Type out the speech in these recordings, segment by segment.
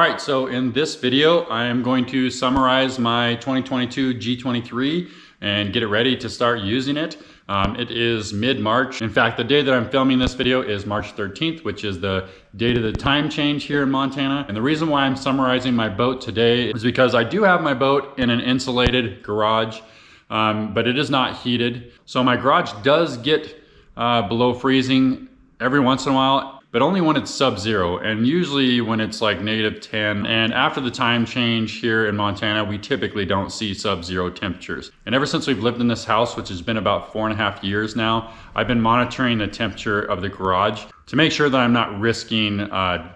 right, so in this video, I am going to summarize my 2022 G23 and get it ready to start using it. It is mid-March. In fact, the day that I'm filming this video is March 13th, which is the date of the time change here in Montana. And the reason why I'm summarizing my boat today is because I do have my boat in an insulated garage, but it is not heated. So my garage does get below freezing every once in a while, but only when it's sub-zero, and usually when it's like -10. And after the time change here in Montana, we typically don't see sub-zero temperatures. And ever since we've lived in this house, which has been about 4.5 years now, I've been monitoring the temperature of the garage to make sure that I'm not risking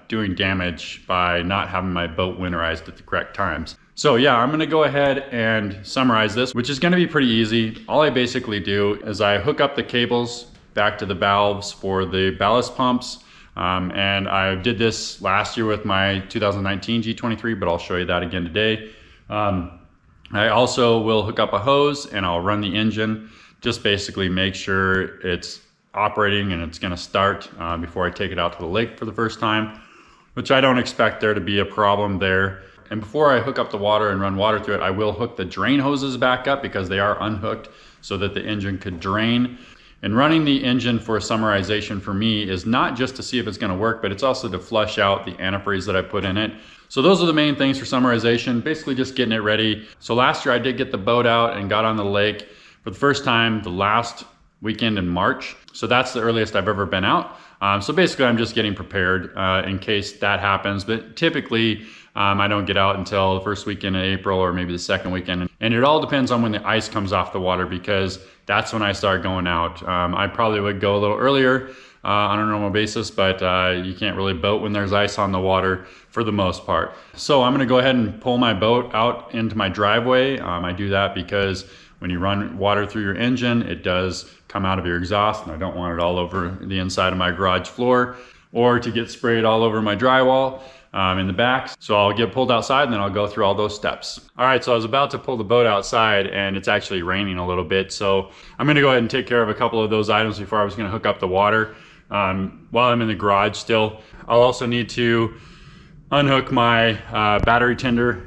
doing damage by not having my boat winterized at the correct times. So yeah, I'm gonna go ahead and summarize this, which is gonna be pretty easy. All I basically do is I hook up the cables back to the valves for the ballast pumps. And I did this last year with my 2019 G23, but I'll show you that again today. I also will hook up a hose and I'll run the engine, just basically make sure it's operating and it's gonna start before I take it out to the lake for the first time, which I don't expect there to be a problem there. And before I hook up the water and run water through it, I will hook the drain hoses back up because they are unhooked so that the engine could drain. And running the engine for summerization for me is not just to see if it's gonna work, but it's also to flush out the antifreeze that I put in it. So those are the main things for summerization, basically just getting it ready. So last year I did get the boat out and got on the lake for the first time the last weekend in March. So that's the earliest I've ever been out. So basically I'm just getting prepared in case that happens. But typically I don't get out until the first weekend in April or maybe the second weekend. And it all depends on when the ice comes off the water, because that's when I start going out. I probably would go a little earlier on a normal basis, but you can't really boat when there's ice on the water for the most part. So I'm gonna go ahead and pull my boat out into my driveway. I do that because when you run water through your engine, it does come out of your exhaust, and I don't want it all over the inside of my garage floor or to get sprayed all over my drywall in the back. So I'll get pulled outside and then I'll go through all those steps. All right, so I was about to pull the boat outside and it's actually raining a little bit. So I'm gonna go ahead and take care of a couple of those items before I was gonna hook up the water while I'm in the garage still. I'll also need to unhook my battery tender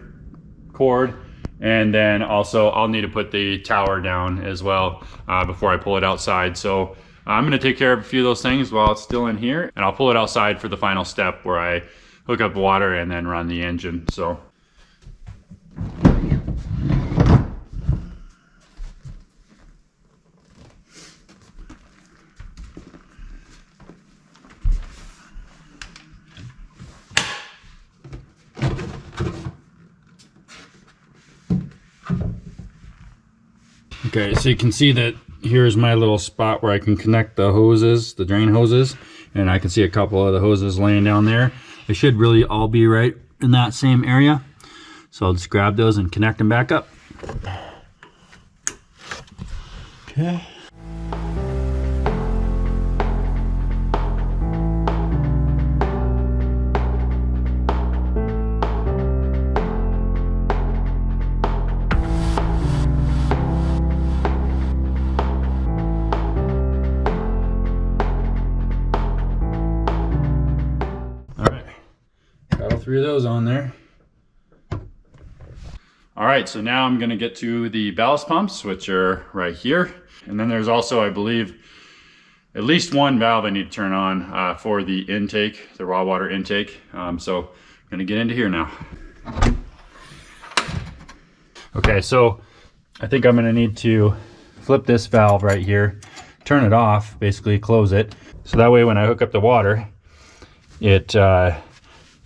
cord, and then also I'll need to put the tower down as well before I pull it outside. So I'm gonna take care of a few of those things while it's still in here, and I'll pull it outside for the final step where I hook up water and then run the engine. So okay, so you can see that here's my little spot where I can connect the hoses, the drain hoses, and I can see a couple of the hoses laying down there. They should really all be right in that same area. So I'll just grab those and connect them back up. Okay. Three of those on there. All right, so now I'm gonna get to the ballast pumps, which are right here. And then there's also, I believe, at least one valve I need to turn on for the intake, the raw water intake. So I'm gonna get into here now. Okay, so I think I'm gonna need to flip this valve right here, turn it off, basically close it. So that way when I hook up the water, it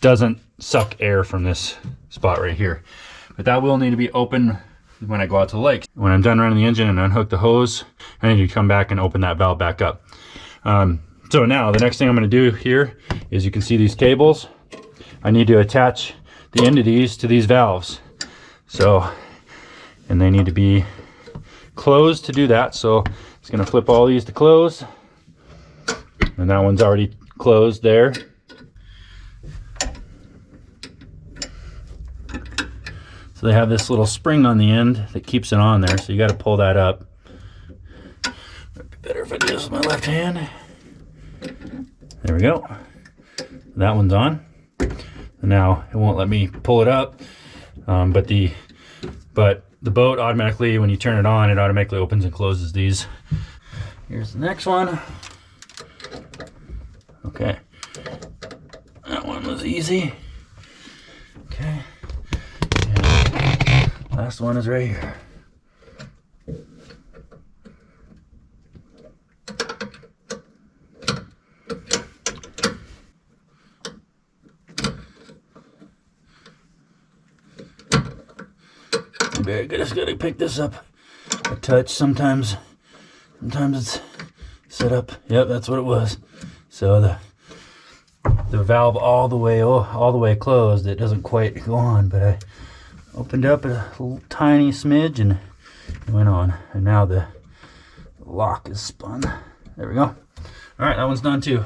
doesn't suck air from this spot right here. But that will need to be open when I go out to the lake. When I'm done running the engine and unhook the hose, I need to come back and open that valve back up. So now the next thing I'm going to do here is, you can see these cables. I need to attach the end of these to these valves. So, and they need to be closed to do that. So it's going to flip all these to close. And that one's already closed there. So they have this little spring on the end that keeps it on there, so you got to pull that up. It'd be better if I do this with my left hand. There we go. That one's on. And now it won't let me pull it up, but the boat automatically, when you turn it on, it automatically opens and closes these. Here's the next one. Okay, that one was easy. Okay, and last one is right here. I just gotta pick this up a touch. Sometimes it's set up. Yep, that's what it was. So the valve all the way closed. It doesn't quite go on, but I opened up a little tiny smidge and it went on. And now the lock is spun. There we go. All right, that one's done too.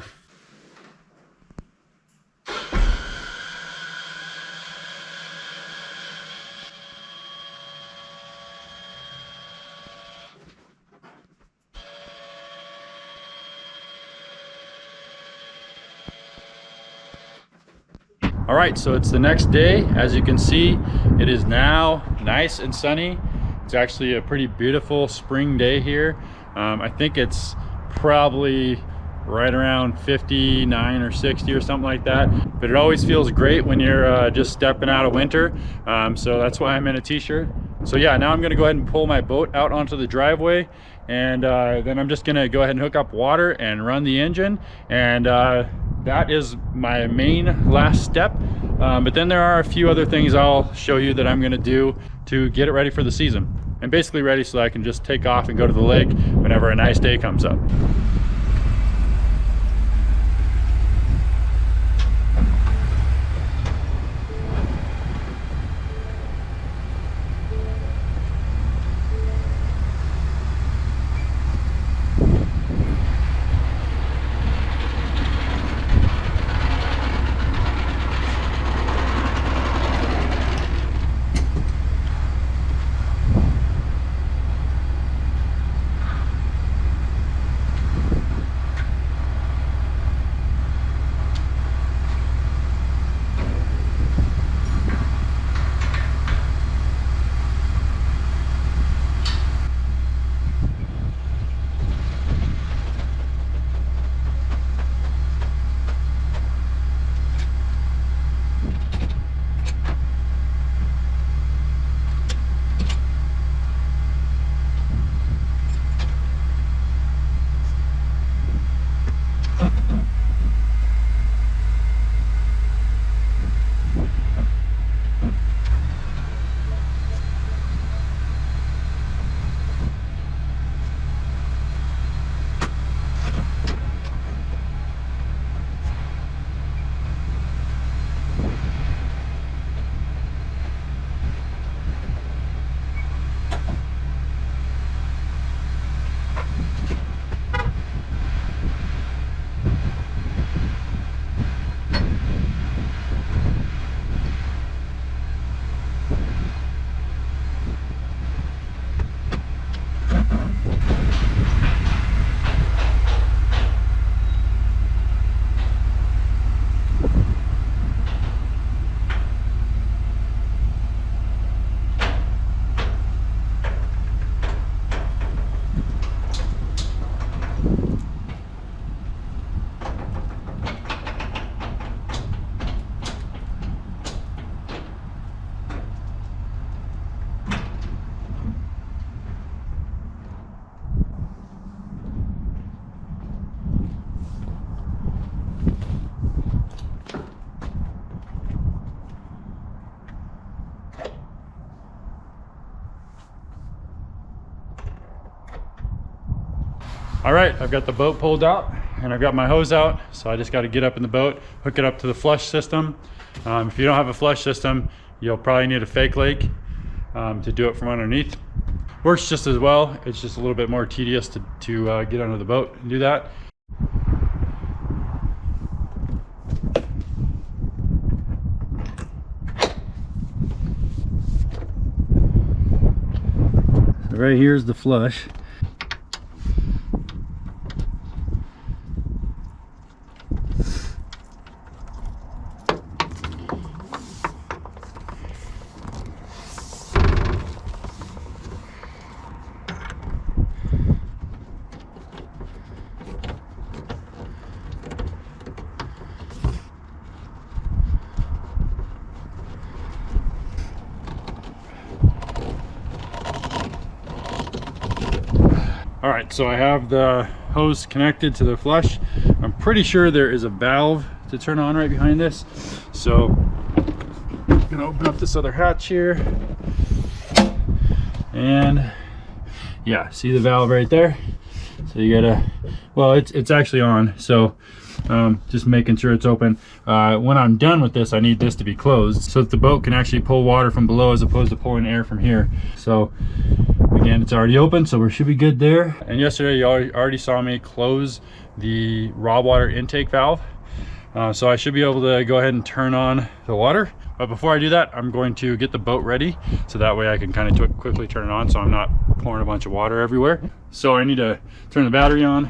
All right, so it's the next day. As you can see, it is now nice and sunny. It's actually a pretty beautiful spring day here. I think it's probably right around 59 or 60 or something like that. But it always feels great when you're just stepping out of winter. So that's why I'm in a t-shirt. So yeah, now I'm gonna go ahead and pull my boat out onto the driveway, and then I'm just gonna go ahead and hook up water and run the engine, and that is my main last step. But then there are a few other things I'll show you that I'm gonna do to get it ready for the season. And basically ready so that I can just take off and go to the lake whenever a nice day comes up. All right, I've got the boat pulled out and I've got my hose out. So I just got to get up in the boat, hook it up to the flush system. If you don't have a flush system, you'll probably need a fake lake to do it from underneath. Works just as well. It's just a little bit more tedious to get under the boat and do that. So right here's the flush. All right, so I have the hose connected to the flush. I'm pretty sure there is a valve to turn on right behind this. So I'm gonna open up this other hatch here. And yeah, see the valve right there? So you gotta, well, it's actually on. So just making sure it's open. When I'm done with this, I need this to be closed so that the boat can actually pull water from below as opposed to pulling air from here. So again, it's already open, so we should be good there. And yesterday you already saw me close the raw water intake valve. So I should be able to go ahead and turn on the water. But before I do that, I'm going to get the boat ready so that way I can kind of quickly turn it on so I'm not pouring a bunch of water everywhere. So I need to turn the battery on.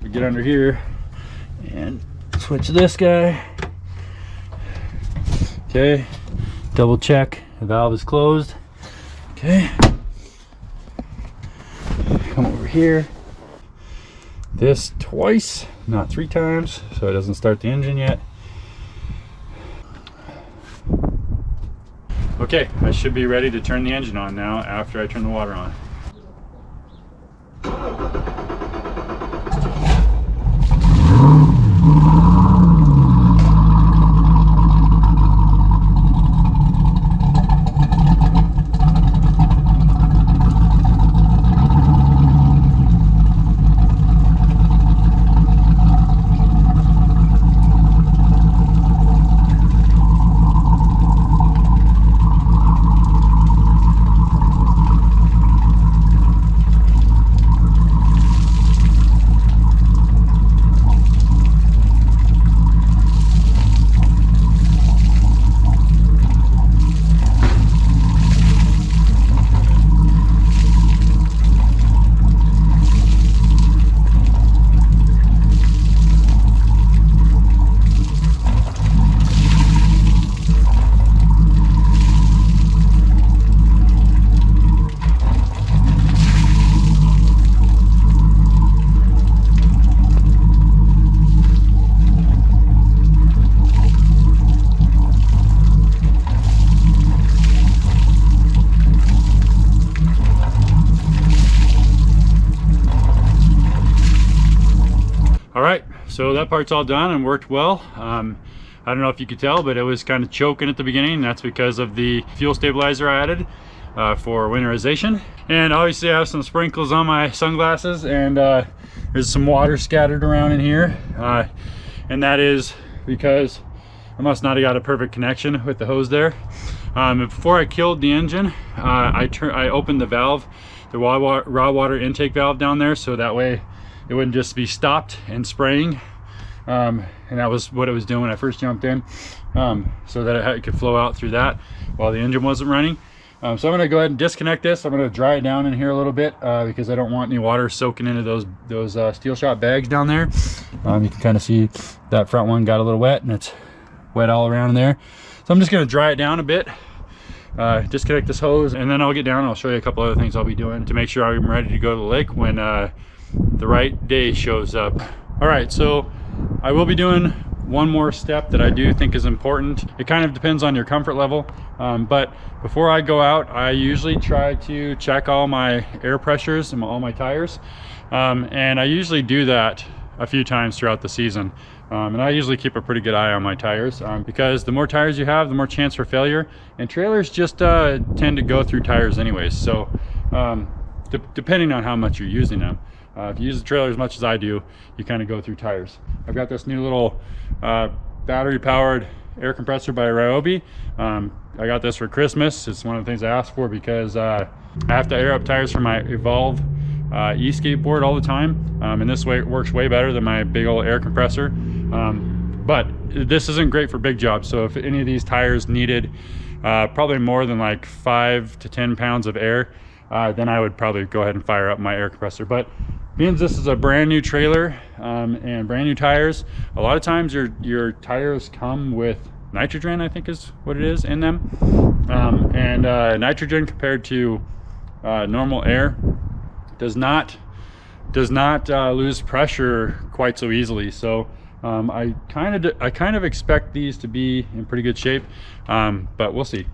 We get under here and switch this guy. Okay, double check the valve is closed. Okay, come over here. This twice, not 3 times, so it doesn't start the engine yet. Okay, I should be ready to turn the engine on now after I turn the water on. All right, so that part's all done and worked well. I don't know if you could tell, but it was kind of choking at the beginning. That's because of the fuel stabilizer I added for winterization. And obviously I have some sprinkles on my sunglasses, and there's some water scattered around in here. And that is because I must not have got a perfect connection with the hose there. Before I killed the engine, I opened the valve, the raw water intake valve down there, so that way it wouldn't just be stopped and spraying. And that was what it was doing when I first jumped in, so that it could flow out through that while the engine wasn't running. So I'm going to go ahead and disconnect this. I'm going to dry it down in here a little bit because I don't want any water soaking into those steel shot bags down there. You can kind of see that front one got a little wet, and it's wet all around in there. So I'm just going to dry it down a bit, disconnect this hose, and then I'll get down and I'll show you a couple other things I'll be doing to make sure I'm ready to go to the lake when the right day shows up. All right, so I will be doing one more step that I do think is important. It kind of depends on your comfort level, but before I go out, I usually try to check all my air pressures and all my tires, and I usually do that a few times throughout the season. And I usually keep a pretty good eye on my tires, because the more tires you have, the more chance for failure, and trailers just tend to go through tires anyways. So depending on how much you're using them, if you use the trailer as much as I do, you kind of go through tires. I've got this new little battery powered air compressor by Ryobi. I got this for Christmas. It's one of the things I asked for because I have to air up tires for my Evolve e-skateboard all the time, and this way it works way better than my big old air compressor. But this isn't great for big jobs, so if any of these tires needed probably more than like 5 to 10 pounds of air, then I would probably go ahead and fire up my air compressor. But being this is a brand new trailer and brand new tires, a lot of times your tires come with nitrogen, I think is what it is, in them. And nitrogen compared to normal air does not lose pressure quite so easily. So I kind of expect these to be in pretty good shape, but we'll see.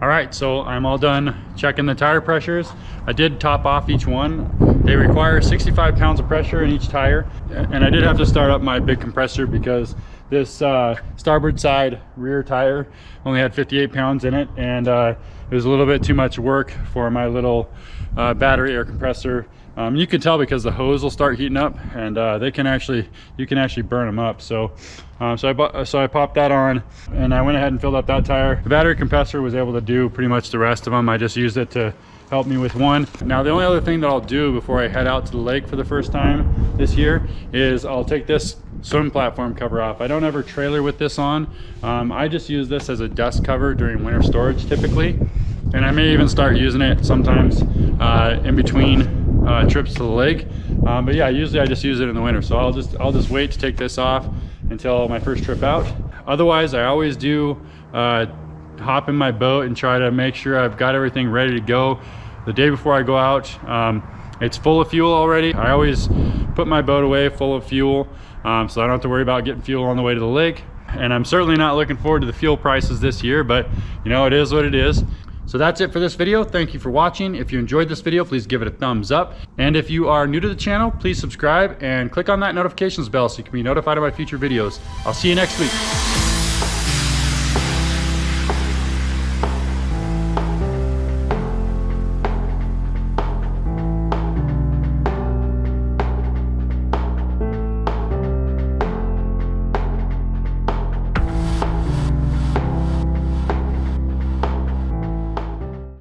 All right, so I'm all done checking the tire pressures. I did top off each one. They require 65 pounds of pressure in each tire. And I did have to start up my big compressor because this starboard side rear tire only had 58 pounds in it, and it was a little bit too much work for my little battery air compressor. You can tell because the hose will start heating up, and you can actually burn them up. So I popped that on, and I went ahead and filled up that tire. The battery compressor was able to do pretty much the rest of them. I just used it to help me with one. Now the only other thing that I'll do before I head out to the lake for the first time this year is I'll take this swim platform cover off. I don't ever trailer with this on. I just use this as a dust cover during winter storage typically, and I may even start using it sometimes in between trips to the lake. But yeah, usually I just use it in the winter, so I'll just wait to take this off until my first trip out. Otherwise, I always do hop in my boat and try to make sure I've got everything ready to go the day before I go out. It's full of fuel already. I always put my boat away full of fuel, so I don't have to worry about getting fuel on the way to the lake. And I'm certainly not looking forward to the fuel prices this year, but you know, it is what it is. So that's it for this video. Thank you for watching. If you enjoyed this video, please give it a thumbs up. And if you are new to the channel, please subscribe and click on that notifications bell so you can be notified of my future videos. I'll see you next week.